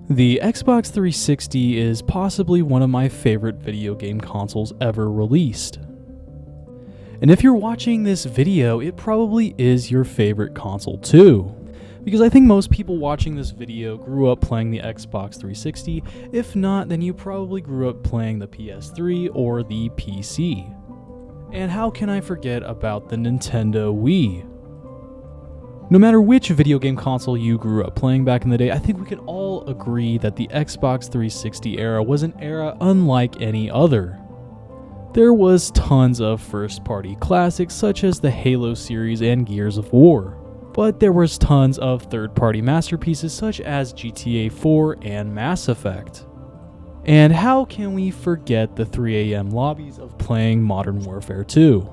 The Xbox 360 is possibly one of my favorite video game consoles ever released. And if you're watching this video, it probably is your favorite console too. Because I think most people watching this video grew up playing the Xbox 360. If not, then you probably grew up playing the PS3 or the PC. And how can I forget about the Nintendo Wii? No matter which video game console you grew up playing back in the day, I think we can all agree that the Xbox 360 era was an era unlike any other. There was tons of first-party classics such as the Halo series and Gears of War, but there was tons of third-party masterpieces such as GTA 4 and Mass Effect. And how can we forget the 3 AM lobbies of playing Modern Warfare 2?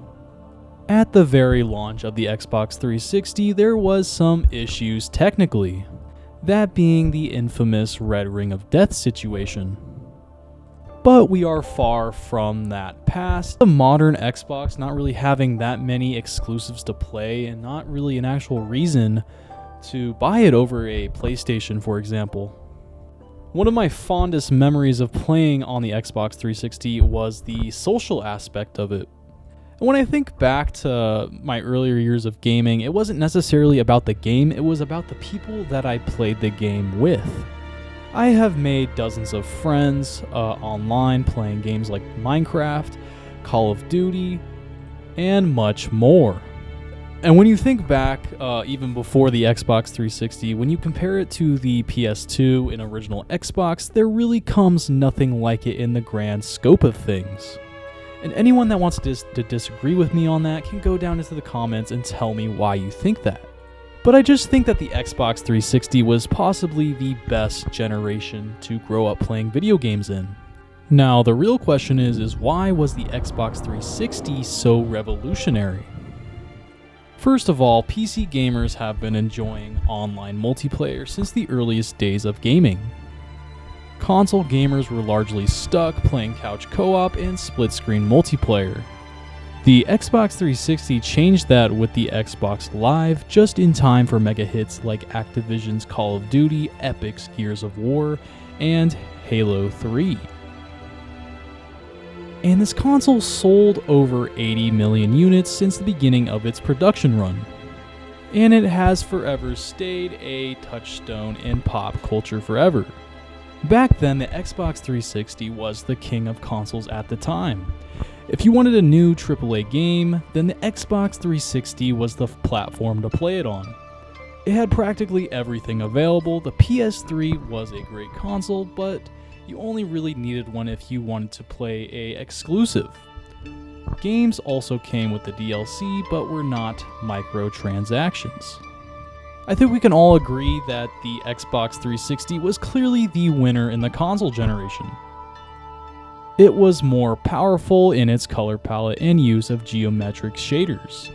At the very launch of the Xbox 360, there was some issues technically, that being the infamous Red Ring of Death situation. But we are far from that past. The modern Xbox not really having that many exclusives to play and not really an actual reason to buy it over a PlayStation, for example. One of my fondest memories of playing on the Xbox 360 was the social aspect of it. And when I think back to my earlier years of gaming, it wasn't necessarily about the game, it was about the people that I played the game with. I have made dozens of friends online playing games like Minecraft, Call of Duty, and much more. And when you think back, even before the Xbox 360, when you compare it to the PS2 and original Xbox, there really comes nothing like it in the grand scope of things. And anyone that wants to disagree with me on that can go down into the comments and tell me why you think that. But I just think that the Xbox 360 was possibly the best generation to grow up playing video games in. Now, the real question is why was the Xbox 360 so revolutionary? First of all, PC gamers have been enjoying online multiplayer since the earliest days of gaming. Console gamers were largely stuck playing couch co-op and split-screen multiplayer. The Xbox 360 changed that with the Xbox Live just in time for mega hits like Activision's Call of Duty, Epic's Gears of War, and Halo 3. And this console sold over 80 million units since the beginning of its production run. And it has forever stayed a touchstone in pop culture forever. Back then, the Xbox 360 was the king of consoles at the time. If you wanted a new AAA game, then the Xbox 360 was the platform to play it on. It had practically everything available. The PS3 was a great console, but you only really needed one if you wanted to play an exclusive. Games also came with the DLC, but were not microtransactions. I think we can all agree that the Xbox 360 was clearly the winner in the console generation. It was more powerful in its color palette and use of geometric shaders.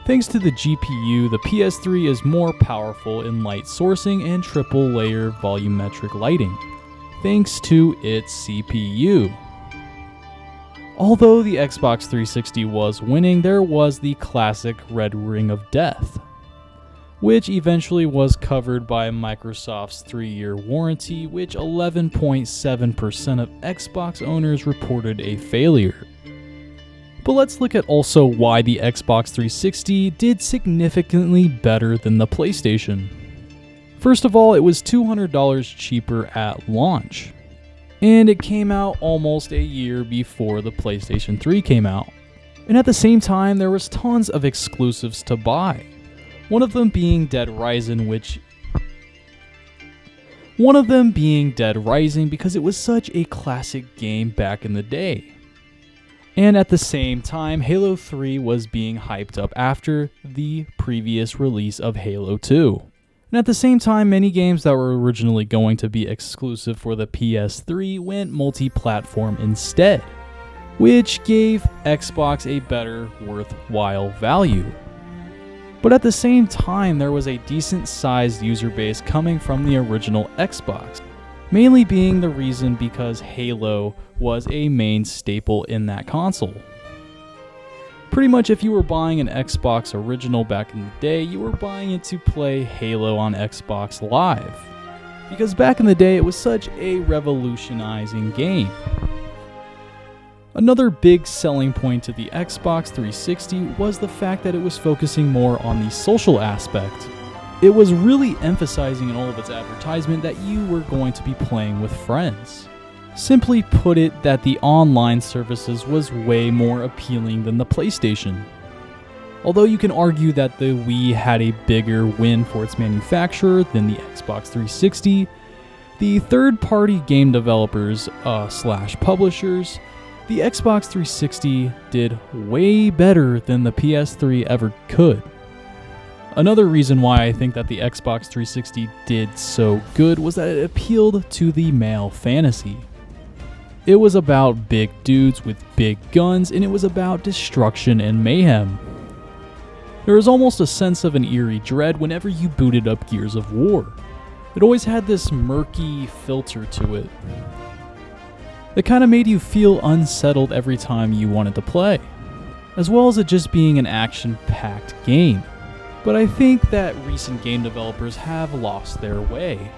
Thanks to the GPU, the PS3 is more powerful in light sourcing and triple-layer volumetric lighting, thanks to its CPU. Although the Xbox 360 was winning, there was the classic Red Ring of Death, which eventually was covered by Microsoft's 3-year warranty, which 11.7% of Xbox owners reported a failure. But let's look at also why the Xbox 360 did significantly better than the PlayStation. First of all, it was $200 cheaper at launch, and it came out almost a year before the PlayStation 3 came out. And at the same time, there was tons of exclusives to buy. One of them being Dead Rising because it was such a classic game back in the day. And at the same time, Halo 3 was being hyped up after the previous release of Halo 2. And at the same time, many games that were originally going to be exclusive for the PS3 went multi-platform instead, which gave Xbox a better worthwhile value. But at the same time, there was a decent-sized user base coming from the original Xbox, mainly being the reason because Halo was a main staple in that console. Pretty much if you were buying an Xbox original back in the day, you were buying it to play Halo on Xbox Live. because back in the day it was such a revolutionizing game. Another big selling point to the Xbox 360 was the fact that it was focusing more on the social aspect. It was really emphasizing in all of its advertisement that you were going to be playing with friends. Simply put it, that the online services was way more appealing than the PlayStation. Although you can argue that the Wii had a bigger win for its manufacturer than the Xbox 360, the third-party game developers slash publishers, the Xbox 360 did way better than the PS3 ever could. Another reason why I think that the Xbox 360 did so good was that it appealed to the male fantasy. It was about big dudes with big guns, and it was about destruction and mayhem. There was almost a sense of an eerie dread whenever you booted up Gears of War. It always had this murky filter to it. It kind of made you feel unsettled every time you wanted to play, as well as it just being an action-packed game. But I think that recent game developers have lost their way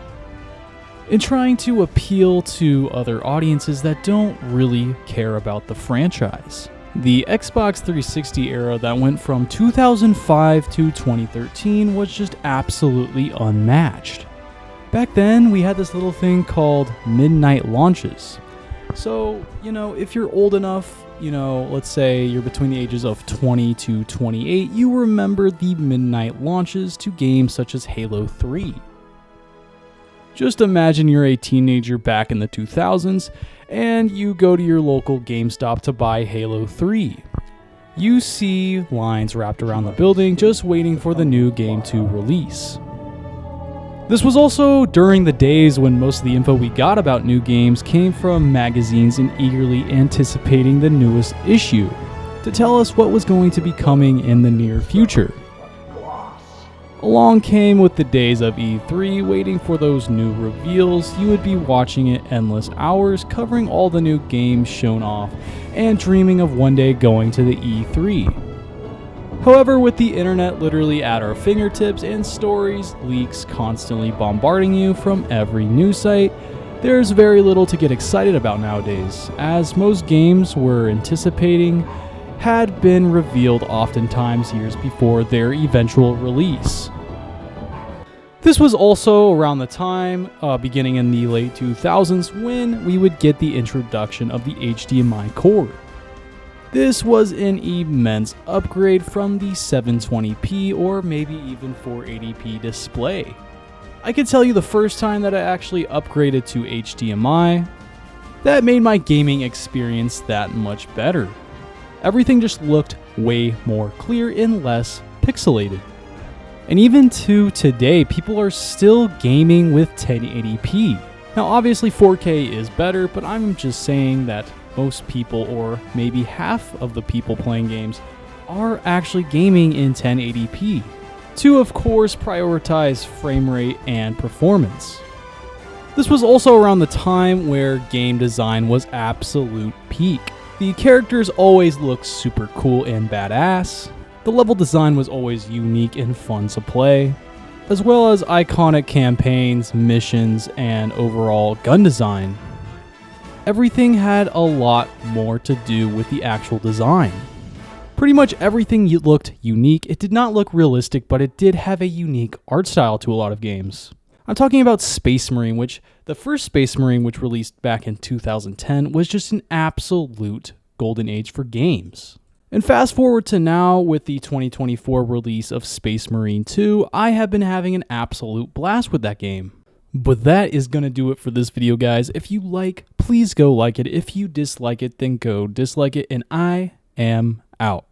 in trying to appeal to other audiences that don't really care about the franchise. The Xbox 360 era that went from 2005 to 2013 was just absolutely unmatched. Back then, we had this little thing called midnight launches. So, if you're old enough, let's say you're between the ages of 20 to 28, you remember the midnight launches to games such as Halo 3. Just imagine you're a teenager back in the 2000s, and you go to your local GameStop to buy Halo 3. You see lines wrapped around the building just waiting for the new game to release. This was also during the days when most of the info we got about new games came from magazines and eagerly anticipating the newest issue to tell us what was going to be coming in the near future. Along came with the days of E3, waiting for those new reveals. You would be watching it endless hours, covering all the new games shown off, and dreaming of one day going to the E3. However, with the internet literally at our fingertips and stories, leaks constantly bombarding you from every news site, there's very little to get excited about nowadays, as most games we're anticipating had been revealed oftentimes years before their eventual release. This was also around the time, beginning in the late 2000s, when we would get the introduction of the HDMI cord. This was an immense upgrade from the 720p or maybe even 480p display. I can tell you the first time that I actually upgraded to HDMI, that made my gaming experience that much better. Everything just looked way more clear and less pixelated. And even to today, people are still gaming with 1080p. Now obviously 4K is better, but I'm just saying that most people, or maybe half of the people playing games, are actually gaming in 1080p, to of course prioritize frame rate and performance. This was also around the time where game design was absolute peak. The characters always looked super cool and badass, the level design was always unique and fun to play, as well as iconic campaigns, missions, and overall gun design. Everything had a lot more to do with the actual design. Pretty much everything looked unique. It did not look realistic, but it did have a unique art style to a lot of games. I'm talking about Space Marine, which the first Space Marine, which released back in 2010, was just an absolute golden age for games. And fast forward to now with the 2024 release of Space Marine 2, I have been having an absolute blast with that game. But that is going to do it for this video, guys. If you like, please go like it. If you dislike it, then go dislike it, and I am out.